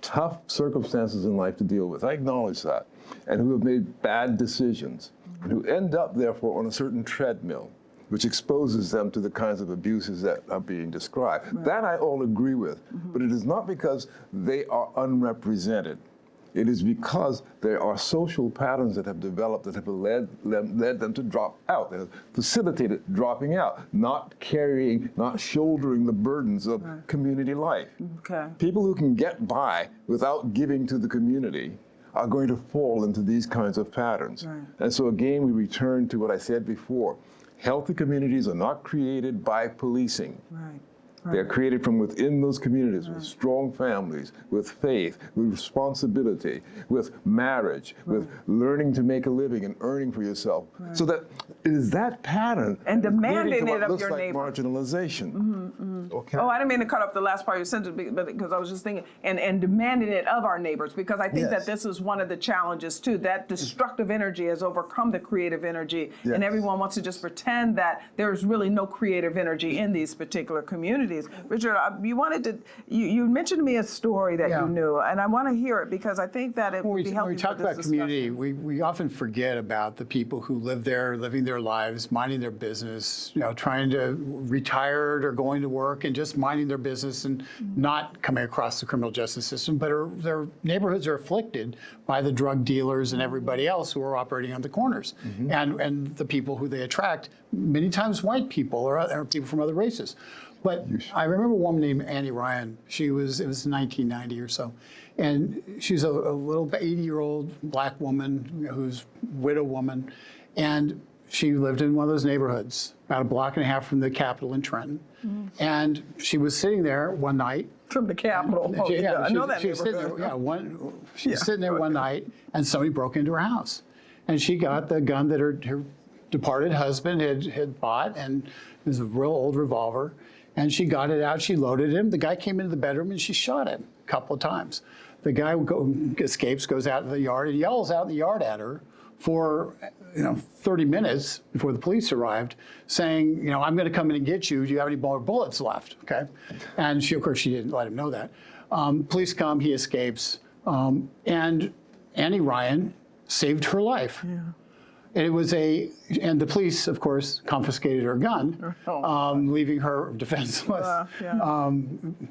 tough circumstances in life to deal with. I acknowledge that. And who have made bad decisions, and who end up, therefore, on a certain treadmill, which exposes them to the kinds of abuses that are being described. That I all agree with. But it is not because they are unrepresented. It is because there are social patterns that have developed that have led them to drop out, that have facilitated dropping out, not shouldering the burdens of community life. People who can get by without giving to the community are going to fall into these kinds of patterns. And so again, we return to what I said before. Healthy communities are not created by policing. They're created from within those communities with strong families, with faith, with responsibility, with marriage, with learning to make a living and earning for yourself. So that it is that pattern and demanding it of looks your like neighbor. Marginalization. I didn't mean to cut off the last part of your sentence, but because I was just thinking, and demanding it of our neighbors, because I think that this is one of the challenges too. That destructive energy has overcome the creative energy, and everyone wants to just pretend that there's really no creative energy in these particular communities. Richard, you mentioned to me a story that you knew, and I want to hear it because I think that it would be helpful. When we talk about community, we often forget about the people who live there, living their lives, minding their business, trying to retire or going to work and just minding their business and not coming across the criminal justice system, but their neighborhoods are afflicted by the drug dealers and everybody else who are operating on the corners. And the people who they attract, many times white people or people from other races. But I remember a woman named Annie Ryan. It was 1990 or so. And she's a little 80-year-old black woman who's a widow woman. And she lived in one of those neighborhoods, about a block and a half from the Capitol in Trenton. And she was sitting there one night. From the Capitol. I know that neighborhood. She was sitting there one night, and somebody broke into her house. And she got the gun that her departed husband had bought, and it was a real old revolver. And she got it out, she loaded him. The guy came into the bedroom and she shot him a couple of times. The guy escapes, goes out in the yard, and yells out in the yard at her for 30 minutes before the police arrived, saying, I'm going to come in and get you. Do you have any more bullets left? Okay. And of course, she didn't let him know that. Police come, he escapes. And Annie Ryan saved her life. And and the police, of course, confiscated her gun, leaving her defenseless.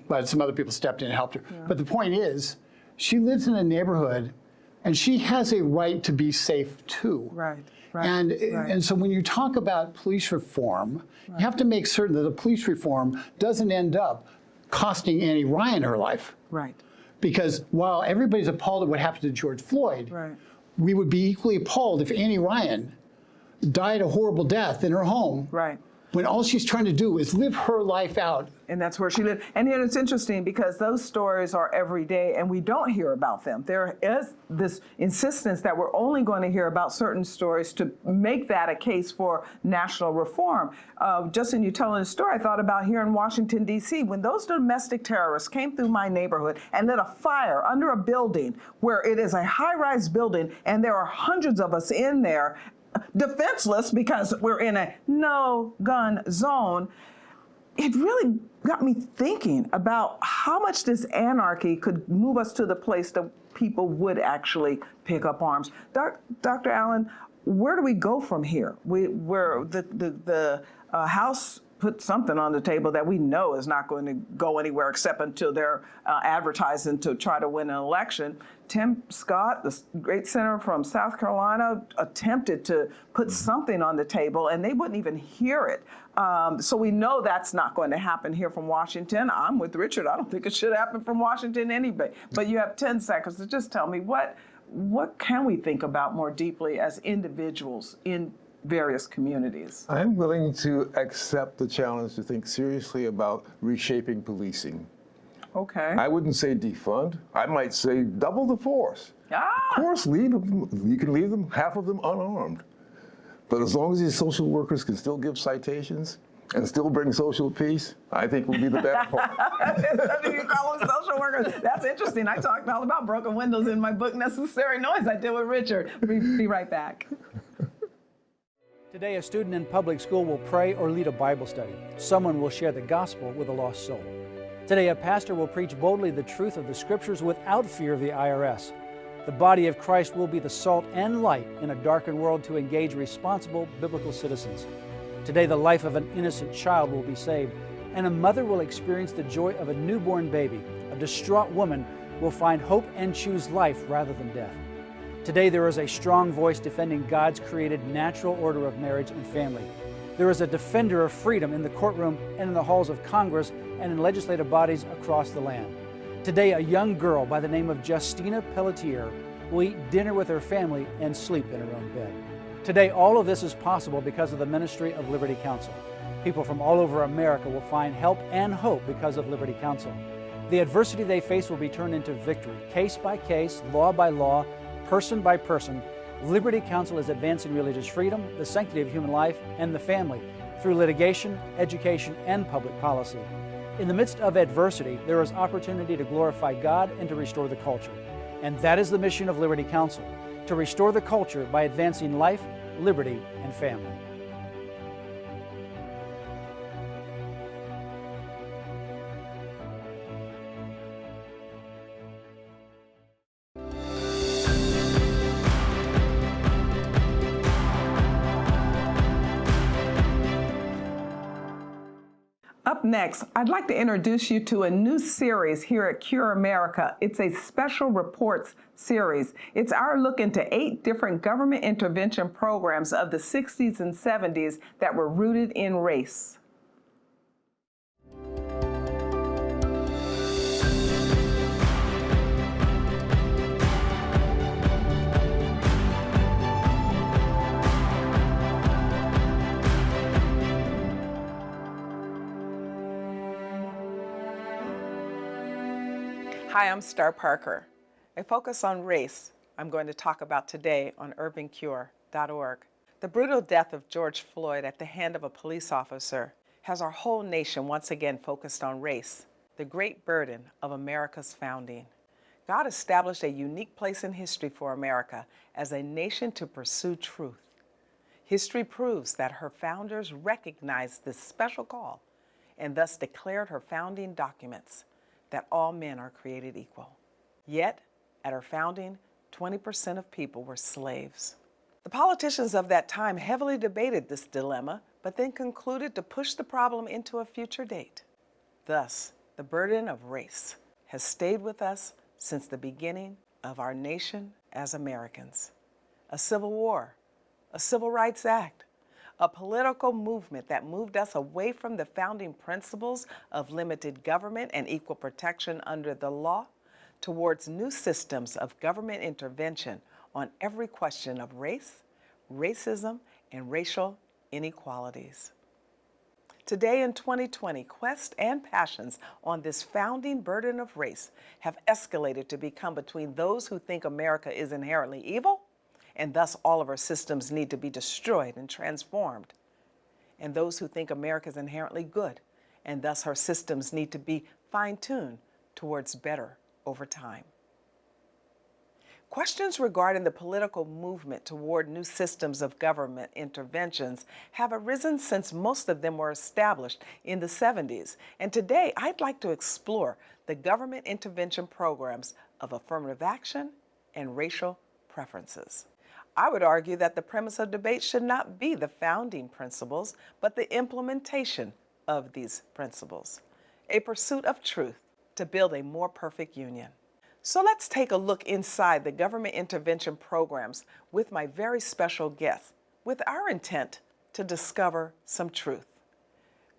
But some other people stepped in and helped her. But the point is, she lives in a neighborhood, and she has a right to be safe too. And so when you talk about police reform, you have to make certain that the police reform doesn't end up costing Annie Ryan her life. Because while everybody's appalled at what happened to George Floyd, we would be equally appalled if Annie Ryan died a horrible death in her home. When all she's trying to do is live her life out. And that's where she lived. And it's interesting because those stories are every day and we don't hear about them. There is this insistence that we're only going to hear about certain stories to make that a case for national reform. Justin, you telling the story, I thought about here in Washington, D.C., when those domestic terrorists came through my neighborhood and lit a fire under a building where it is a high-rise building and there are hundreds of us in there defenseless because we're in a no-gun zone. It really got me thinking about how much this anarchy could move us to the place that people would actually pick up arms. Dr. Allen, where do we go from here? Where the House put something on the table that we know is not going to go anywhere except until they're advertising to try to win an election. Tim Scott, the great senator from South Carolina, attempted to put something on the table, and they wouldn't even hear it. So we know that's not going to happen here from Washington. I'm with Richard. I don't think it should happen from Washington anyway. But you have 10 seconds to just tell me what can we think about more deeply as individuals in various communities? I'm willing to accept the challenge to think seriously about reshaping policing. Okay. I wouldn't say defund. I might say double the force. Of course, you can leave them, half of them unarmed. But as long as these social workers can still give citations and still bring social peace, I think we'll be the better part. You call them social workers. That's interesting. I talked all about broken windows in my book, Necessary Noise. I did with Richard. Be right back. Today, a student in public school will pray or lead a Bible study. Someone will share the gospel with a lost soul. Today, a pastor will preach boldly the truth of the scriptures without fear of the IRS. The body of Christ will be the salt and light in a darkened world to engage responsible biblical citizens. Today, the life of an innocent child will be saved, and a mother will experience the joy of a newborn baby. A distraught woman will find hope and choose life rather than death. Today, there is a strong voice defending God's created natural order of marriage and family. There is a defender of freedom in the courtroom and in the halls of Congress and in legislative bodies across the land. Today, a young girl by the name of Justina Pelletier will eat dinner with her family and sleep in her own bed. Today, all of this is possible because of the ministry of Liberty Counsel. People from all over America will find help and hope because of Liberty Counsel. The adversity they face will be turned into victory. Case by case, law by law, person by person, Liberty Counsel is advancing religious freedom, the sanctity of human life, and the family through litigation, education, and public policy. In the midst of adversity, there is opportunity to glorify God and to restore the culture. And that is the mission of Liberty Counsel, to restore the culture by advancing life, liberty, and family. Up next, I'd like to introduce you to a new series here at Cure America. It's a special reports series. It's our look into 8 different government intervention programs of the 60s and 70s that were rooted in race. Hi, I'm Star Parker. A focus on race I'm going to talk about today on urbancure.org. The brutal death of George Floyd at the hand of a police officer has our whole nation once again focused on race, the great burden of America's founding. God established a unique place in history for America as a nation to pursue truth. History proves that her founders recognized this special call and thus declared her founding documents that all men are created equal. Yet, at her founding, 20% of people were slaves. The politicians of that time heavily debated this dilemma, but then concluded to push the problem into a future date. Thus, the burden of race has stayed with us since the beginning of our nation as Americans. A civil war, a civil rights act, a political movement that moved us away from the founding principles of limited government and equal protection under the law towards new systems of government intervention on every question of race, racism, and racial inequalities. Today in 2020, quest and passions on this founding burden of race have escalated to become between those who think America is inherently evil, and thus all of our systems need to be destroyed and transformed, and those who think America is inherently good, and thus her systems need to be fine-tuned towards better over time. Questions regarding the political movement toward new systems of government interventions have arisen since most of them were established in the 70s. And today, I'd like to explore the government intervention programs of affirmative action and racial preferences. I would argue that the premise of debate should not be the founding principles, but the implementation of these principles. A pursuit of truth to build a more perfect union. So let's take a look inside the government intervention programs with my very special guest, with our intent to discover some truth.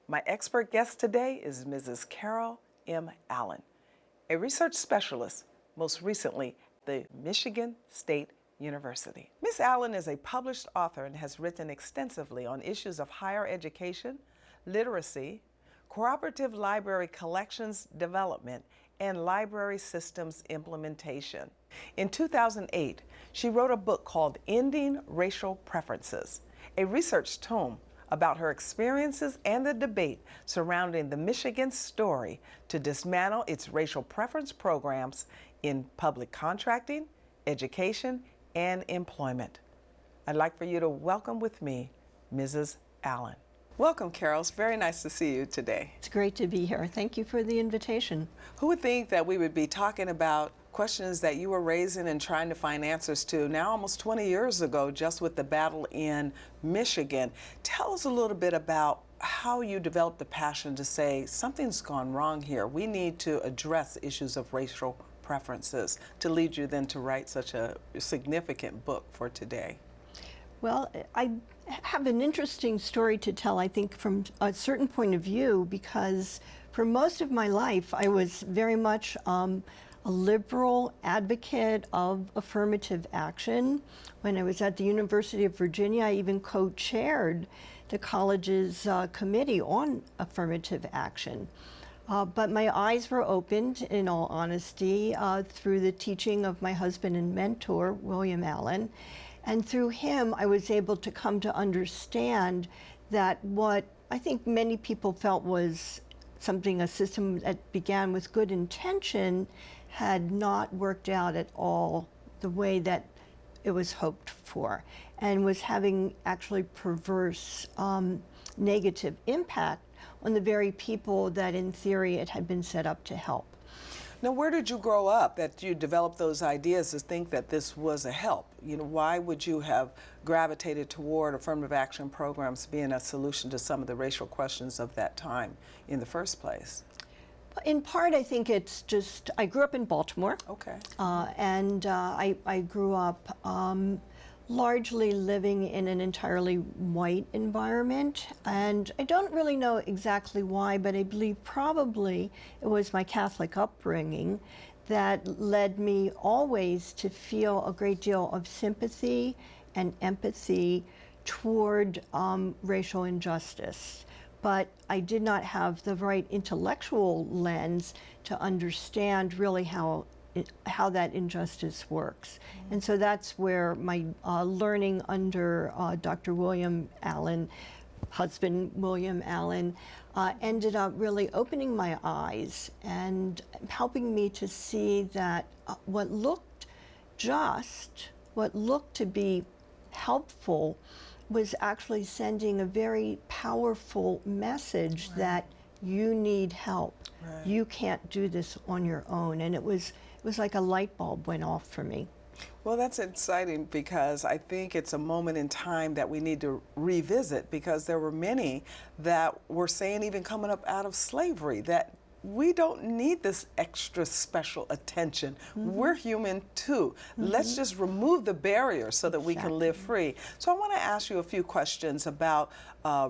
My expert guest today is Mrs. Carol M. Allen, a research specialist, most recently the Michigan State University. Ms. Allen is a published author and has written extensively on issues of higher education, literacy, cooperative library collections development, and library systems implementation. In 2008, she wrote a book called Ending Racial Preferences, a research tome about her experiences and the debate surrounding the Michigan story to dismantle its racial preference programs in public contracting, education, and employment. I'd like for you to welcome with me Mrs. Allen. Welcome, Carol. It's very nice to see you today. It's great to be here. Thank you for the invitation. Who would think that we would be talking about questions that you were raising and trying to find answers to now almost 20 years ago, just with the battle in Michigan? Tell us a little bit about how you developed the passion to say something's gone wrong here. We need to address issues of racial preferences to lead you then to write such a significant book for today. Well, I have an interesting story to tell, I think, from a certain point of view, because for most of my life, I was very much a liberal advocate of affirmative action. When I was at the University of Virginia, I even co-chaired the college's committee on affirmative action. But my eyes were opened, in all honesty, through the teaching of my husband and mentor, William Allen. And through him, I was able to come to understand that what I think many people felt was a system that began with good intention had not worked out at all the way that it was hoped for, and was having actually perverse negative impact on the very people that in theory it had been set up to help. Now, where did you grow up that you developed those ideas to think that this was a help? You know, why would you have gravitated toward affirmative action programs being a solution to some of the racial questions of that time in the first place? In part, I think it's just, I grew up in Baltimore. Okay. And I grew up largely living in an entirely white environment. And I don't really know exactly why, but I believe probably it was my Catholic upbringing that led me always to feel a great deal of sympathy and empathy toward racial injustice. But I did not have the right intellectual lens to understand really how that injustice works. And so that's where my learning under Dr. William Allen, husband William Allen, ended up really opening my eyes and helping me to see that what looked just, what looked to be helpful, was actually sending a very powerful message that you need help. Right. You can't do this on your own. And it was like a light bulb went off for me. Well, that's exciting because I think it's a moment in time that we need to revisit, because there were many that were saying, even coming up out of slavery, that we don't need this extra special attention. Mm-hmm. We're human too. Mm-hmm. Let's just remove the barriers so that we can live free. So I want to ask you a few questions about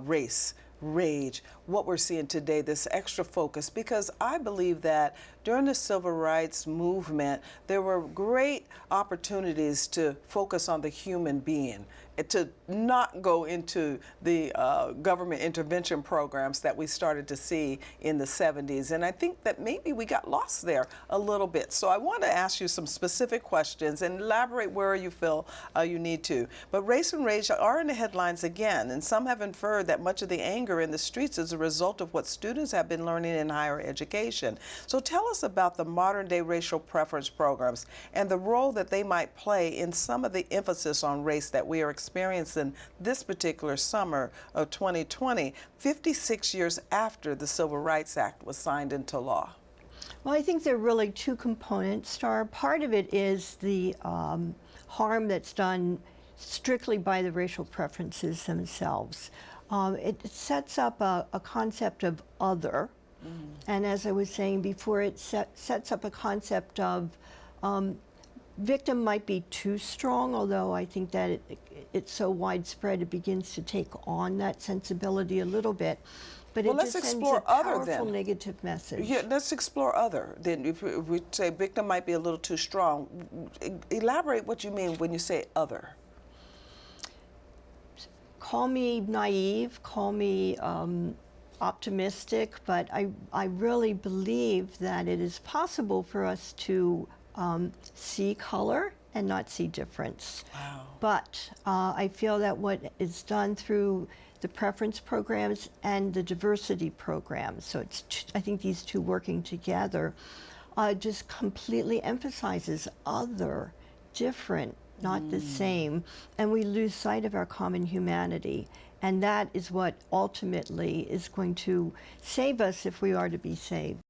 race, rage, what we're seeing today, this extra focus, because I believe that during the civil rights movement, there were great opportunities to focus on the human being, to not go into the government intervention programs that we started to see in the 70s. And I think that maybe we got lost there a little bit. So I want to ask you some specific questions and elaborate where you feel you need to. But race and rage are in the headlines again, and some have inferred that much of the anger in the streets is a result of what students have been learning in higher education. So tell us about the modern day racial preference programs and the role that they might play in some of the emphasis on race that we are experiencing this particular summer of 2020, 56 years after the Civil Rights Act was signed into law. Well, I think there are really two components, Star. Part of it is the harm that's done strictly by the racial preferences themselves. It sets up a concept of other, and as I was saying before, it sets up a concept of victim might be too strong, although I think that it's so widespread it begins to take on that sensibility a little bit. But Well, it let's just sends explore a other powerful then. negative message. Yeah, let's explore other. Then if we say victim might be a little too strong, elaborate what you mean when you say other. Call me naive, call me optimistic, but I really believe that it is possible for us to see color and not see difference. Wow. But I feel that what is done through the preference programs and the diversity programs, so it's I think these two working together, just completely emphasizes other, different, not the same, and we lose sight of our common humanity. And that is what ultimately is going to save us if we are to be saved.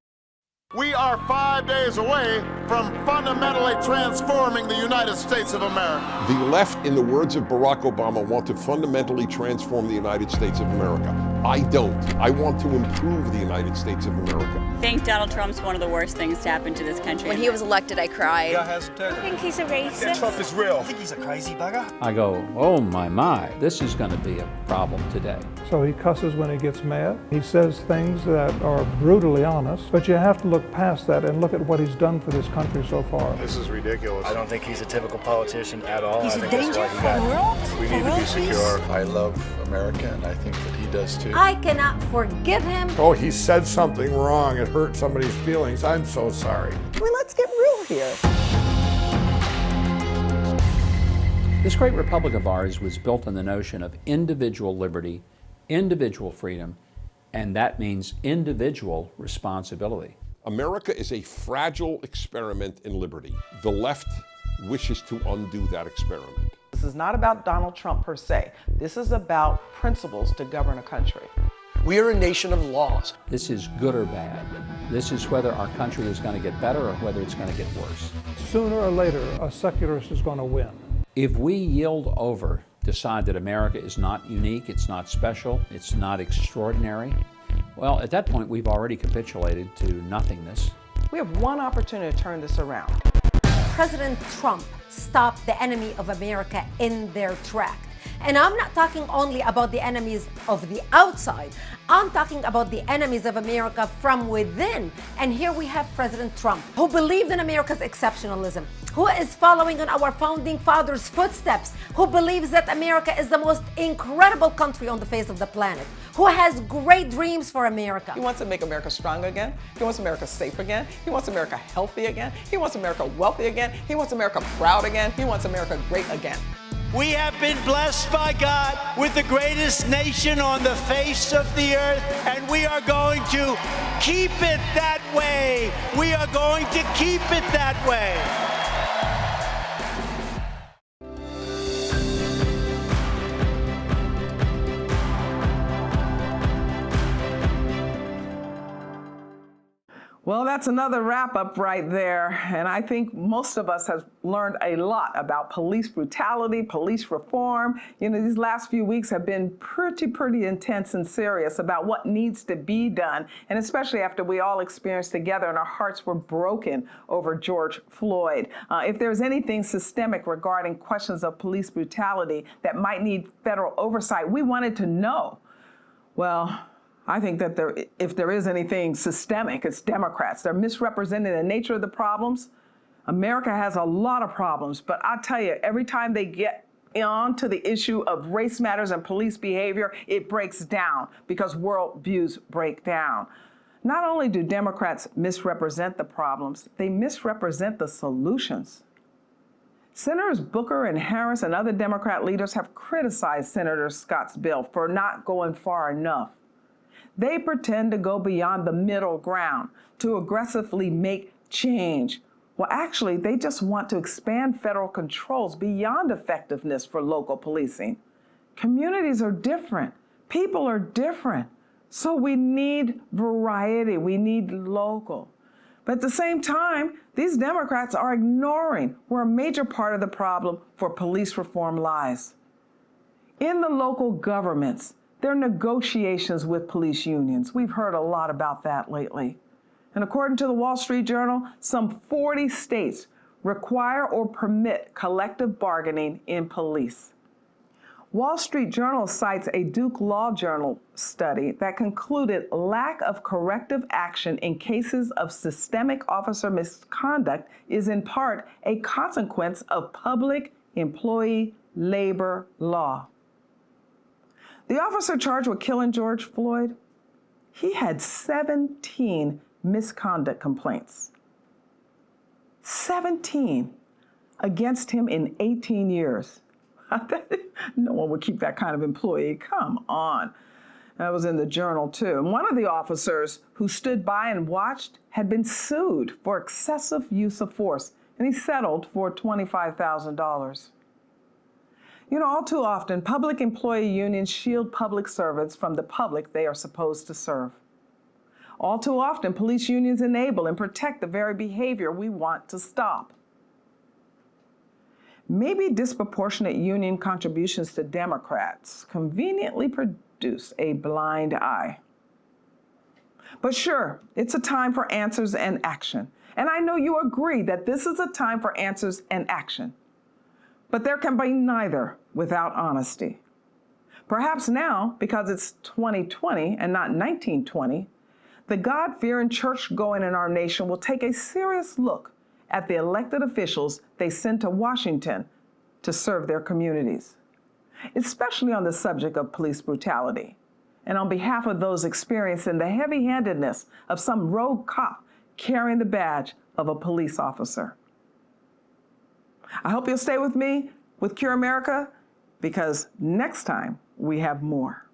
We are 5 days away from fundamentally transforming the United States of America. The left, in the words of Barack Obama, want to fundamentally transform the United States of America. I don't. I want to improve the United States of America. I think Donald Trump's one of the worst things to happen to this country. When he was elected, I cried. I think he's a racist. Trump is real. I think he's a crazy bugger. I go, oh my, this is going to be a problem today. So he cusses when he gets mad. He says things that are brutally honest, but you have to look past that and look at what he's done for this country so far. This is ridiculous. I don't think he's a typical politician at all. He's I a think danger that's for why the world. We need to be secure. I love America, and I think that he does too. I cannot forgive him. Oh, he said something wrong. It hurt somebody's feelings. I'm so sorry. Well, let's get real here. This great republic of ours was built on the notion of individual liberty, individual freedom, and that means individual responsibility. America is a fragile experiment in liberty. The left wishes to undo that experiment. This is not about Donald Trump per se. This is about principles to govern a country. We are a nation of laws. This is good or bad. This is whether our country is going to get better or whether it's going to get worse. Sooner or later, a secularist is going to win. If we yield over, decide that America is not unique, it's not special, it's not extraordinary, well, at that point, we've already capitulated to nothingness. We have one opportunity to turn this around. President Trump stopped the enemy of America in their track. And I'm not talking only about the enemies of the outside. I'm talking about the enemies of America from within. And here we have President Trump, who believed in America's exceptionalism, who is following in our founding fathers' footsteps, who believes that America is the most incredible country on the face of the planet, who has great dreams for America. He wants to make America strong again. He wants America safe again. He wants America healthy again. He wants America wealthy again. He wants America proud again. He wants America great again. We have been blessed by God with the greatest nation on the face of the earth, and we are going to keep it that way. We are going to keep it that way. Well, that's another wrap up right there. And I think most of us have learned a lot about police brutality, police reform. You know, these last few weeks have been pretty intense and serious about what needs to be done. And especially after we all experienced together and our hearts were broken over George Floyd. If there's anything systemic regarding questions of police brutality that might need federal oversight, we wanted to know. Well, I think that if there is anything systemic, it's Democrats. They're misrepresenting the nature of the problems. America has a lot of problems, but I tell you, every time they get on to the issue of race matters and police behavior, it breaks down because worldviews break down. Not only do Democrats misrepresent the problems, they misrepresent the solutions. Senators Booker and Harris and other Democrat leaders have criticized Senator Scott's bill for not going far enough. They pretend to go beyond the middle ground to aggressively make change. Well, actually, they just want to expand federal controls beyond effectiveness for local policing. Communities are different. People are different. So we need variety. We need local. But at the same time, these Democrats are ignoring where a major part of the problem for police reform lies. In the local governments, there are negotiations with police unions. We've heard a lot about that lately. And according to the Wall Street Journal, some 40 states require or permit collective bargaining in police. Wall Street Journal cites a Duke Law Journal study that concluded lack of corrective action in cases of systemic officer misconduct is in part a consequence of public employee labor law. The officer charged with killing George Floyd, he had 17 misconduct complaints. 17 against him in 18 years. No one would keep that kind of employee. Come on. That was in the Journal, too. And one of the officers who stood by and watched had been sued for excessive use of force, and he settled for $25,000. You know, all too often, public employee unions shield public servants from the public they are supposed to serve. All too often, police unions enable and protect the very behavior we want to stop. Maybe disproportionate union contributions to Democrats conveniently produce a blind eye. But sure, it's a time for answers and action. And I know you agree that this is a time for answers and action. But there can be neither without honesty. Perhaps now, because it's 2020 and not 1920, the God-fearing church-going in our nation will take a serious look at the elected officials they send to Washington to serve their communities, especially on the subject of police brutality, and on behalf of those experiencing the heavy-handedness of some rogue cop carrying the badge of a police officer. I hope you'll stay with me with Cure America, because next time we have more.